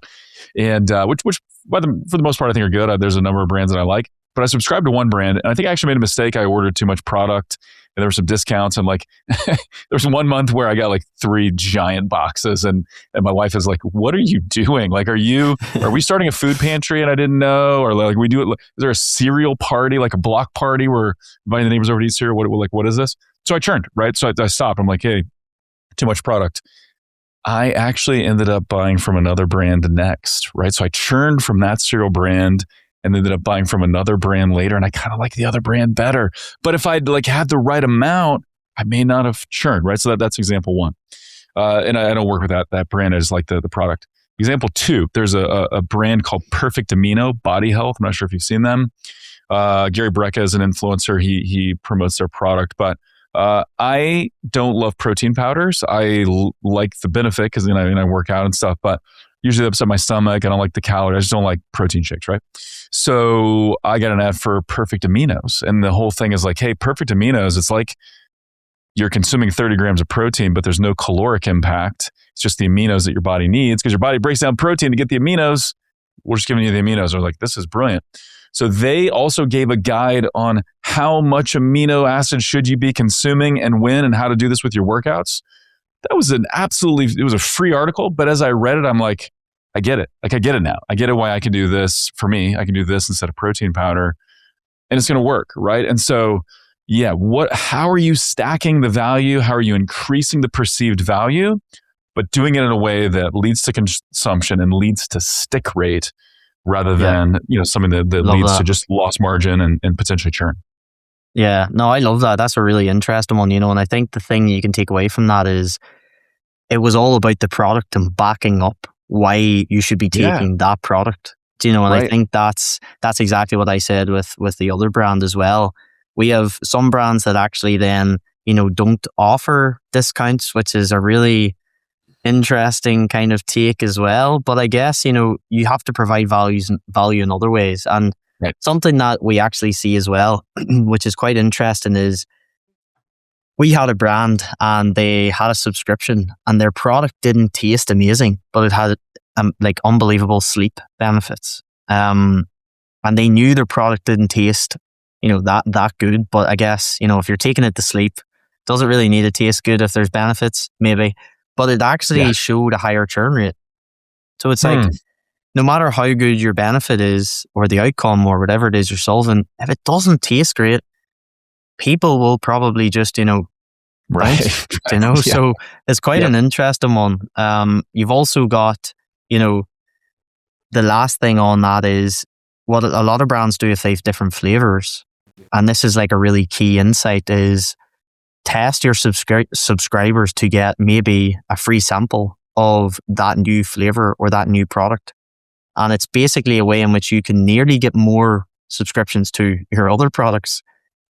And which for the most part, I think are good. There's a number of brands that I like, but I subscribed to one brand and I think I actually made a mistake. I ordered too much product and there were some discounts and there was 1 month where I got 3 giant boxes and my wife is like, what are you doing? Are we starting a food pantry and I didn't know? Or we do it, is there a cereal party, a block party where inviting the neighbors over to eat cereal? What is this? So I churned, right? So I stopped. I'm like, hey, too much product. I actually ended up buying from another brand next, right? So I churned from that cereal brand and ended up buying from another brand later. And I kind of like the other brand better. But if I'd had the right amount, I may not have churned, right? So that's example 1. And I don't work with that brand. I just like the product. Example 2, there's a brand called Perfect Amino Body Health. I'm not sure if you've seen them. Gary Brecka is an influencer. He promotes their product, but I don't love protein powders. I like the benefit because I work out and stuff, but usually upset my stomach. I don't like the calories. I just don't like protein shakes, right? So I got an ad for Perfect Aminos. And the whole thing is hey, Perfect Aminos, it's you're consuming 30 grams of protein, but there's no caloric impact. It's just the aminos that your body needs because your body breaks down protein to get the aminos. We're just giving you the aminos. They're this is brilliant. So they also gave a guide on how much amino acid should you be consuming and when and how to do this with your workouts. That was it was a free article, but as I read it, I'm like, I get it. I get it now. I get it why I can do this for me. I can do this instead of protein powder and it's going to work, right? And so, yeah, how are you stacking the value? How are you increasing the perceived value, but doing it in a way that leads to consumption and leads to stick rate rather than, something that leads to just loss margin and potentially churn. Yeah, no, I love that. That's a really interesting one, and I think the thing you can take away from that is it was all about the product and backing up why you should be taking that product. And right. I think that's exactly what I said with the other brand as well. We have some brands that actually then, don't offer discounts, which is a really interesting kind of take as well. But I guess, you have to provide value in other ways. And right. Something that we actually see as well, which is quite interesting, is we had a brand and they had a subscription and their product didn't taste amazing, but it had like unbelievable sleep benefits. And they knew their product didn't taste, that good. But I guess, if you're taking it to sleep, it doesn't really need to taste good if there's benefits, maybe. But it actually showed a higher churn rate. So it's like, no matter how good your benefit is or the outcome or whatever it is you're solving, if it doesn't taste great, people will probably just, right. So it's quite an interesting one. You've also got, the last thing on that is what a lot of brands do if they have different flavors. And this is like a really key insight is test your subscribers to get maybe a free sample of that new flavor or that new product. And it's basically a way in which you can nearly get more subscriptions to your other products,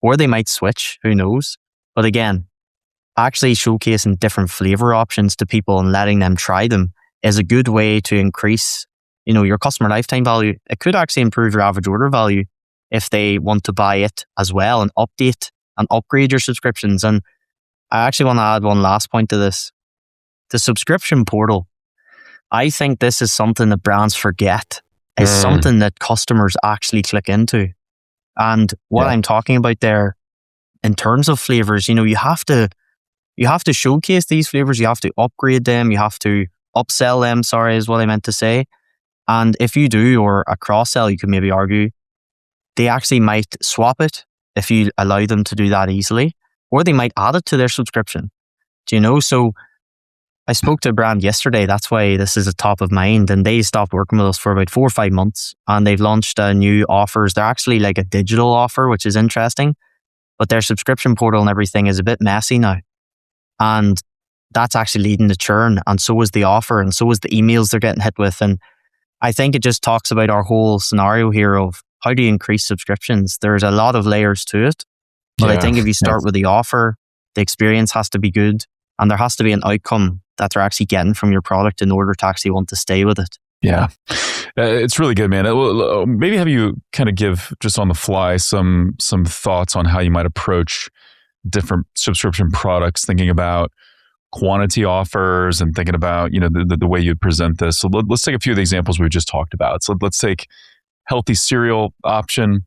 or they might switch, who knows? But again, actually showcasing different flavor options to people and letting them try them is a good way to increase, your customer lifetime value. It could actually improve your average order value if they want to buy it as well and update and upgrade your subscriptions. And I actually want to add one last point to this. The subscription portal, I think this is something that brands forget, is something that customers actually click into. And what I'm talking about there, in terms of flavors, you have to showcase these flavors. You have to upgrade them. You have to upsell them. Sorry, is what I meant to say. And if you do, or a cross sell, you could maybe argue, they actually might swap it if you allow them to do that easily, or they might add it to their subscription. So I spoke to a brand yesterday. That's why this is a top of mind. And they stopped working with us for about 4 or 5 months. And they've launched new offers. They're actually like a digital offer, which is interesting. But their subscription portal and everything is a bit messy now. And that's actually leading to churn. And so is the offer. And so is the emails they're getting hit with. And I think it just talks about our whole scenario here of how do you increase subscriptions? There's a lot of layers to it. But I think if you start with the offer, the experience has to be good. And there has to be an outcome that they're actually getting from your product in order to actually want to stay with it. Yeah. It's really good, man. Maybe have you kind of give just on the fly some thoughts on how you might approach different subscription products, thinking about quantity offers and thinking about, the way you present this. So let's take a few of the examples we just talked about. So let's take healthy cereal option.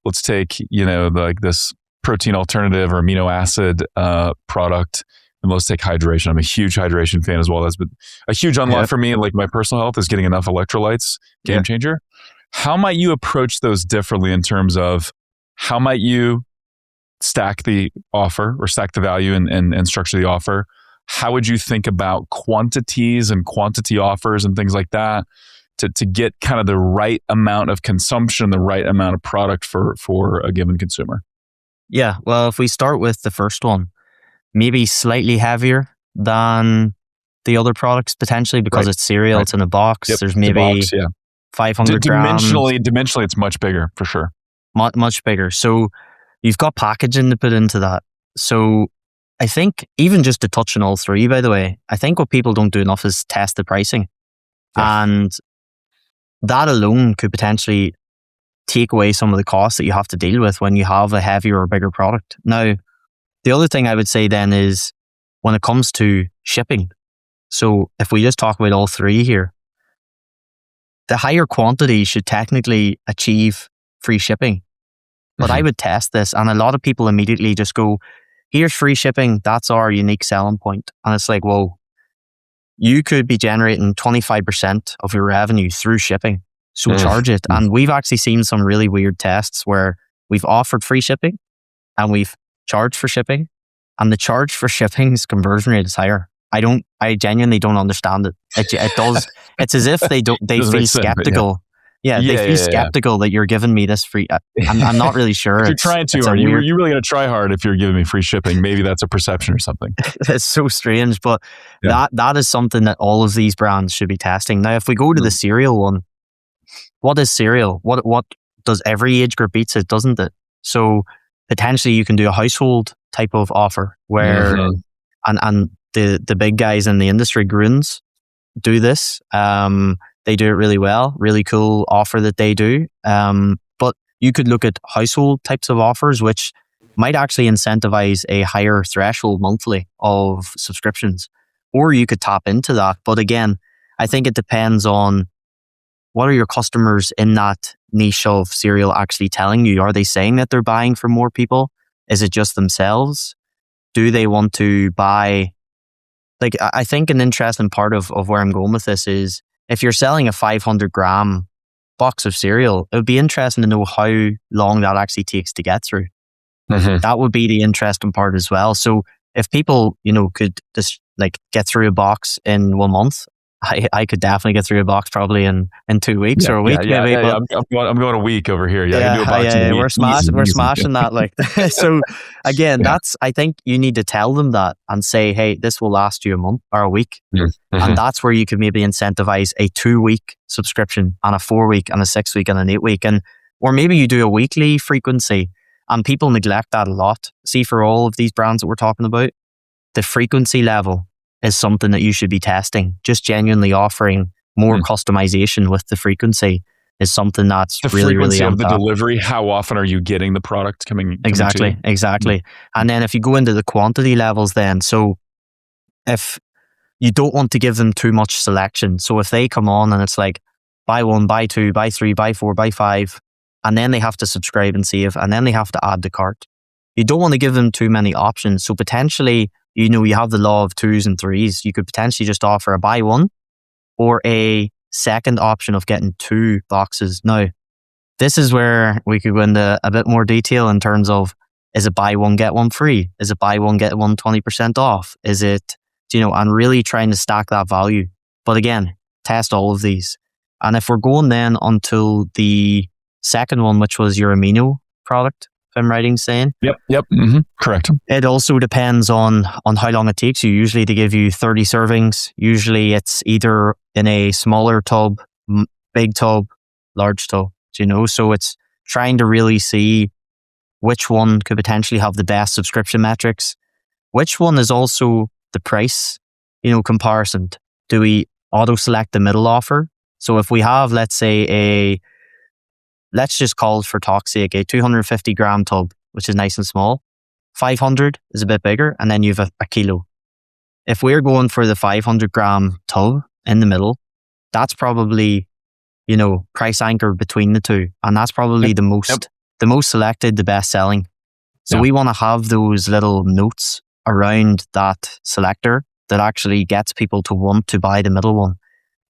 Let's take, like this protein alternative or amino acid product. And let's take hydration. I'm a huge hydration fan as well. That's been a huge unlock for me. Like my personal health is getting enough electrolytes, game changer. How might you approach those differently in terms of how might you stack the offer or stack the value and structure the offer? How would you think about quantities and quantity offers and things like that to get kind of the right amount of consumption, the right amount of product for a given consumer? Yeah, well, if we start with the first one, maybe slightly heavier than the other products potentially because it's cereal, it's in a box. There's maybe 500 grams. Dimensionally, it's much bigger for sure. Much bigger. So you've got packaging to put into that. So I think even just to touch on all three, by the way, I think what people don't do enough is test the pricing. Yeah. And that alone could potentially take away some of the costs that you have to deal with when you have a heavier or bigger product. Now, the other thing I would say then is when it comes to shipping. So if we just talk about all three here, the higher quantity should technically achieve free shipping. But I would test this, and a lot of people immediately just go, here's free shipping. That's our unique selling point. And it's like, whoa, you could be generating 25% of your revenue through shipping. So charge it. And we've actually seen some really weird tests where we've offered free shipping and we've charged for shipping, and the charge for shipping's conversion rate is higher. I genuinely don't understand it. It does. It's as if they feel skeptical. They feel skeptical that you're giving me this free. I'm not really sure. If you're trying too hard. You're really going to try hard if you're giving me free shipping. Maybe that's a perception or something. It's so strange, but that is something that all of these brands should be testing. Now, if we go to the cereal one, what is cereal? What does every age group eats it, doesn't it? So potentially you can do a household type of offer where, and the big guys in the industry, Grunes, do this. They do it really well, really cool offer that they do. But you could look at household types of offers, which might actually incentivize a higher threshold monthly of subscriptions, or you could tap into that. But again, I think it depends on what are your customers in that niche of cereal actually telling you? Are they saying that they're buying from more people? Is it just themselves? Do they want to buy? Like, I think an interesting part of where I'm going with this is if you're selling a 500 gram box of cereal, it would be interesting to know how long that actually takes to get through. Mm-hmm. That would be the interesting part as well. So if people, could just like get through a box in 1 month, I could definitely get through a box probably in 2 weeks or a week maybe. Yeah. I'm going a week over here. Yeah, I can do a box in a week. We're smashing that. Like, so again, I think you need to tell them that and say, hey, this will last you a month or a week. Mm-hmm. And that's where you could maybe incentivize a 2-week subscription and a 4-week and a 6-week and an 8-week. Or maybe you do a weekly frequency, and people neglect that a lot. See, for all of these brands that we're talking about, the frequency level is something that you should be testing. Just genuinely offering more customization with the frequency is something that's the really, really frequency of the top. delivery. How often are you getting the product coming Exactly. to you? Mm-hmm. And then if you go into the quantity levels, then so if you don't want to give them too much selection, so if they come on and it's like buy 1, buy 2, buy 3, buy 4, buy 5, and then they have to subscribe and save, and then they have to add to cart. You don't want to give them too many options. So potentially, you have the law of 2s and 3s. You could potentially just offer a buy 1 or a second option of getting 2 boxes. Now, this is where we could go into a bit more detail in terms of, is it buy 1, get 1 free? Is it buy 1, get 1 20% off? Is it, and really trying to stack that value. But again, test all of these. And if we're going then until the second one, which was your amino product, if I'm right in saying. Yep. Mm-hmm. Correct. It also depends on how long it takes you. Usually they give you 30 servings. Usually it's either in a smaller tub, big tub, large tub, so it's trying to really see which one could potentially have the best subscription metrics. Which one is also the price, comparison. Do we auto select the middle offer? So if we have, let's say let's just call it for talk's sake, a 250 gram tub, which is nice and small. 500 is a bit bigger, and then you have a kilo. If we're going for the 500 gram tub in the middle, that's probably, price anchor between the two. And that's probably the most selected, the best selling. So we want to have those little notes around that selector that actually gets people to want to buy the middle one.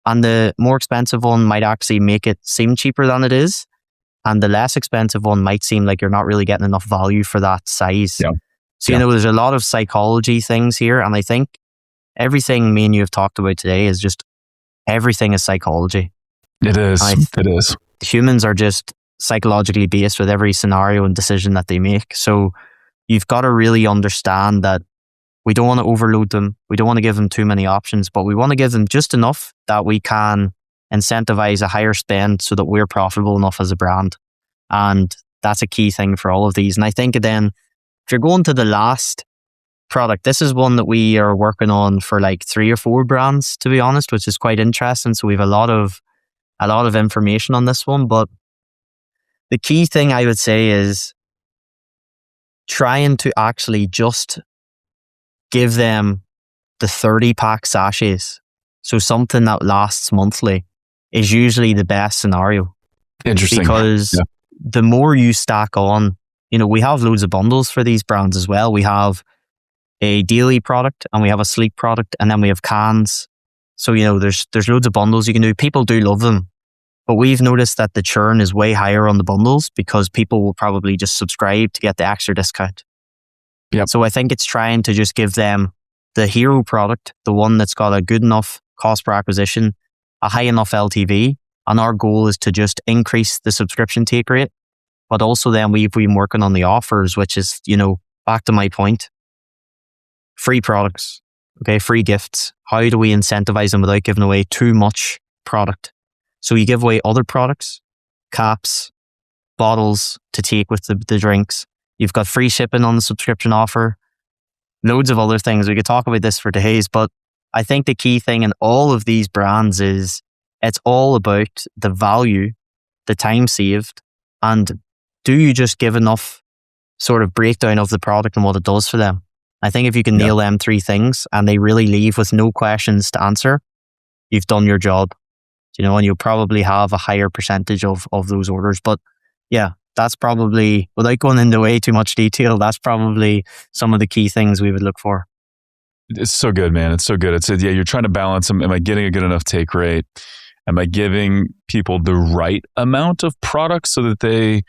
And the more expensive one might actually make it seem cheaper than it is. And the less expensive one might seem like you're not really getting enough value for that size. Yeah. So, there's a lot of psychology things here. And I think everything me and you have talked about today is just, everything is psychology. It is. It is. Humans are just psychologically based with every scenario and decision that they make. So you've got to really understand that we don't want to overload them. We don't want to give them too many options, but we want to give them just enough that we can incentivize a higher spend so that we're profitable enough as a brand. And that's a key thing for all of these. And I think then if you're going to the last product, this is one that we are working on for like 3 or 4 brands, to be honest, which is quite interesting. So we have a lot of information on this one, but the key thing I would say is trying to actually just give them the 30-pack sachets. So something that lasts monthly is usually the best scenario. Interesting. Because the more you stack on, we have loads of bundles for these brands as well. We have a daily product and we have a sleek product, and then we have cans. So, there's loads of bundles you can do. People do love them. But we've noticed that the churn is way higher on the bundles because people will probably just subscribe to get the extra discount. Yep. So I think it's trying to just give them the hero product, the one that's got a good enough cost per acquisition, a high enough LTV. And our goal is to just increase the subscription take rate. But also then we've been working on the offers, which is, back to my point, free products, okay, free gifts. How do we incentivize them without giving away too much product? So you give away other products, caps, bottles to take with the drinks. You've got free shipping on the subscription offer, loads of other things. We could talk about this for days, but I think the key thing in all of these brands is it's all about the value, the time saved, and do you just give enough sort of breakdown of the product and what it does for them? I think if you can nail them 3 things and they really leave with no questions to answer, you've done your job, and you'll probably have a higher percentage of those orders. But yeah, that's probably, without going into way too much detail, that's probably some of the key things we would look for. It's so good, man. It's so good. You're trying to balance them. Am I getting a good enough take rate? Am I giving people the right amount of product so that they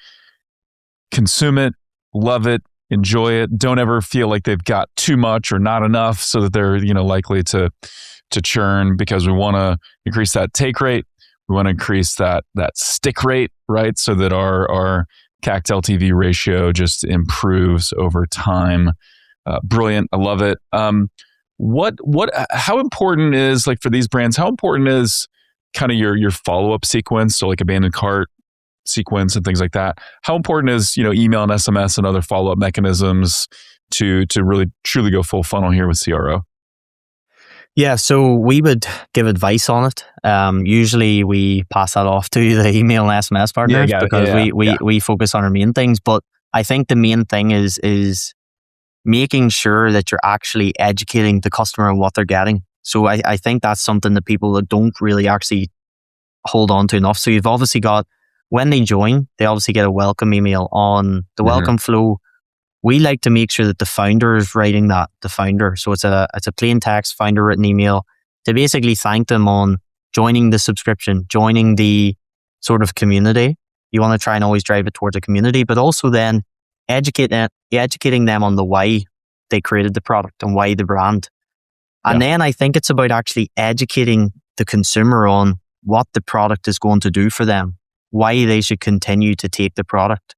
consume it, love it, enjoy it, don't ever feel like they've got too much or not enough, so that they're, likely to churn, because we want to increase that take rate. We want to increase that stick rate, right? So that our CAC to LTV ratio just improves over time. Brilliant. I love it. How important is, like, for these brands, how important is kind of your follow-up sequence? So like abandoned cart sequence and things like that. How important is, email and SMS and other follow-up mechanisms to really truly go full funnel here with CRO? Yeah, so we would give advice on it. Usually we pass that off to the email and SMS partners because we focus on our main things. But I think the main thing is making sure that you're actually educating the customer on what they're getting. So I think that's something that people that don't really actually hold on to enough. So you've obviously got, when they join, they obviously get a welcome email on the welcome flow. We like to make sure that the founder is writing that, the founder. So it's a plain text founder written email to basically thank them on joining the subscription, joining the sort of community. You want to try and always drive it towards a community, but also then educating them on the why they created the product and why the brand. And then I think it's about actually educating the consumer on what the product is going to do for them, why they should continue to take the product,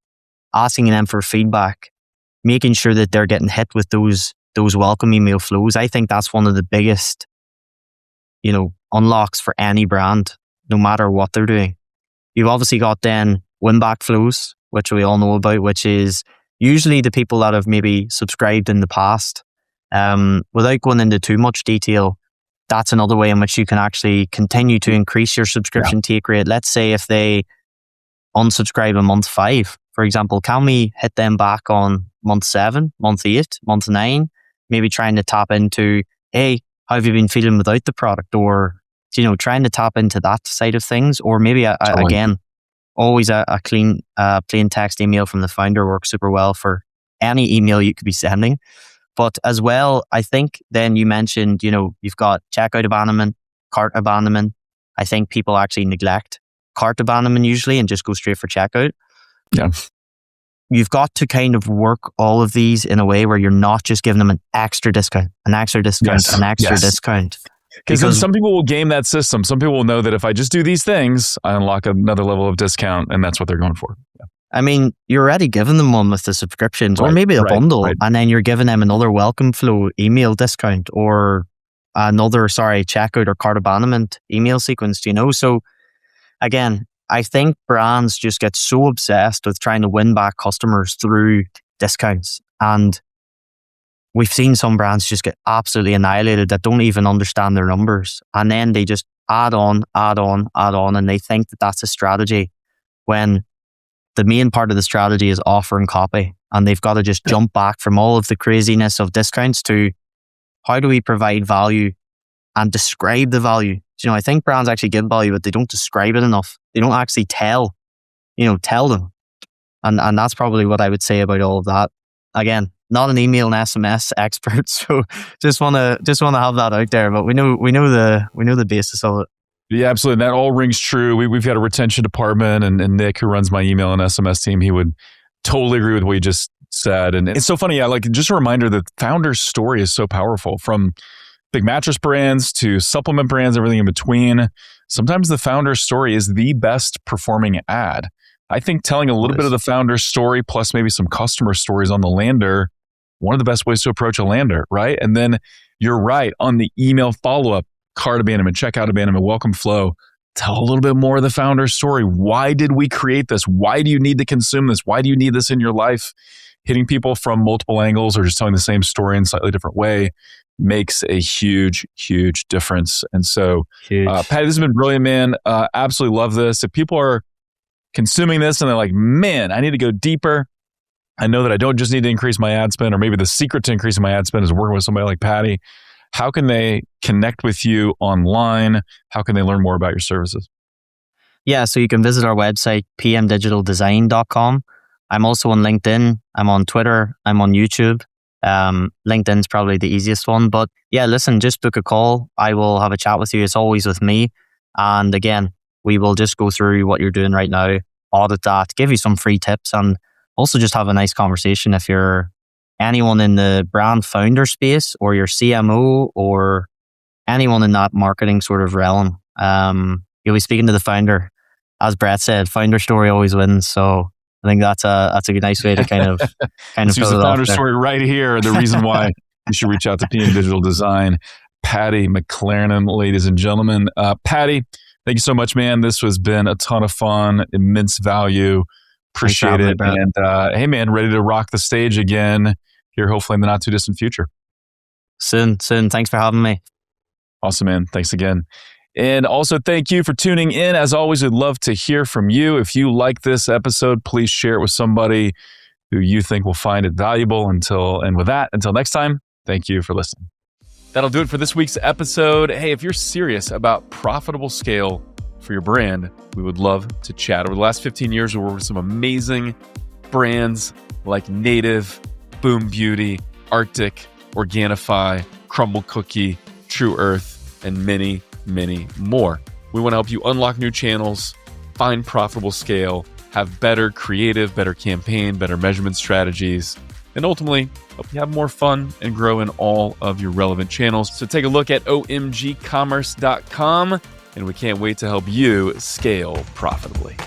asking them for feedback, making sure that they're getting hit with those welcome email flows. I think that's one of the biggest, unlocks for any brand, no matter what they're doing. You've obviously got then win-back flows, which we all know about, which is usually the people that have maybe subscribed in the past. Without going into too much detail, that's another way in which you can actually continue to increase your subscription take rate. Let's say if they unsubscribe in month 5, for example, can we hit them back on month 7, month 8, month 9, maybe trying to tap into, hey, how have you been feeling without the product? Or, trying to tap into that side of things. Or maybe, again, always a clean, plain text email from the founder works super well for any email you could be sending. But as well, I think then you mentioned, you've got checkout abandonment, cart abandonment. I think people actually neglect cart abandonment usually and just go straight for checkout. Yeah. You've got to kind of work all of these in a way where you're not just giving them an extra discount, an extra discount. Because some people will game that system. Some people will know that if I just do these things, I unlock another level of discount, and that's what they're going for. Yeah. I mean, you're already giving them one with the subscriptions, or maybe a bundle, and then you're giving them another welcome flow email discount, or another, checkout or cart abandonment email sequence, So again, I think brands just get so obsessed with trying to win back customers through discounts. And we've seen some brands just get absolutely annihilated that don't even understand their numbers. And then they just add on, and they think that that's a strategy when the main part of the strategy is offer and copy. And they've got to just jump back from all of the craziness of discounts to how do we provide value and describe the value. I think brands actually give value, but they don't describe it enough. They don't actually tell them. And that's probably what I would say about all of that. Again, not an email and SMS expert, so just want to have that out there. But we know the basis of it. Yeah, absolutely. And that all rings true. We've got a retention department, and Nick, who runs my email and SMS team, he would totally agree with what you just said. And it's so funny. Just a reminder that founder's story is so powerful, from big mattress brands to supplement brands, everything in between. Sometimes the founder's story is the best performing ad. I think telling a little bit of the founder's story plus maybe some customer stories on the lander, one of the best ways to approach a lander, right? And then you're right, on the email follow-up, cart abandonment, checkout abandonment, welcome flow, tell a little bit more of the founder's story. Why did we create this? Why do you need to consume this? Why do you need this in your life? Hitting people from multiple angles or just telling the same story in a slightly different way makes a huge, huge difference. And so, Paddy, this has been brilliant, man. Absolutely love this. If people are consuming this and they're like, man, I need to go deeper. I know that I don't just need to increase my ad spend, or maybe the secret to increasing my ad spend is working with somebody like Paddy. how can they connect with you online? How can they learn more about your services? Yeah, so you can visit our website, pmdigitaldesign.com. I'm also on LinkedIn. I'm on Twitter. I'm on YouTube. LinkedIn's probably the easiest one. But yeah, listen, just book a call. I will have a chat with you. It's always with me. And again, we will just go through what you're doing right now, audit that, give you some free tips, and also just have a nice conversation. If you're anyone in the brand founder space, or your CMO, or anyone in that marketing sort of realm, you'll be speaking to the founder. As Brett said, founder story always wins. So I think that's a nice way to kind of Let's use the founder there. story right here. The reason why you should reach out to PM Digital Design. Paddy McLarnon, ladies and gentlemen. Paddy, thank you so much, man. This has been a ton of fun, immense value. Appreciate it. And hey, man, ready to rock the stage again here, hopefully in the not too distant future. Soon. Thanks for having me. Awesome, man. Thanks again. And also, thank you for tuning in. As always, we'd love to hear from you. If you like this episode, please share it with somebody who you think will find it valuable. Until next time, thank you for listening. That'll do it for this week's episode. Hey, if you're serious about profitable scale for your brand, we would love to chat. Over the last 15 years, we've worked with some amazing brands like Native, Boom Beauty, Arctic, Organifi, Crumble Cookie, True Earth, and many, many more. We want to help you unlock new channels, find profitable scale, have better creative, better campaign, better measurement strategies, and ultimately help you have more fun and grow in all of your relevant channels. So take a look at omgcommerce.com, and we can't wait to help you scale profitably.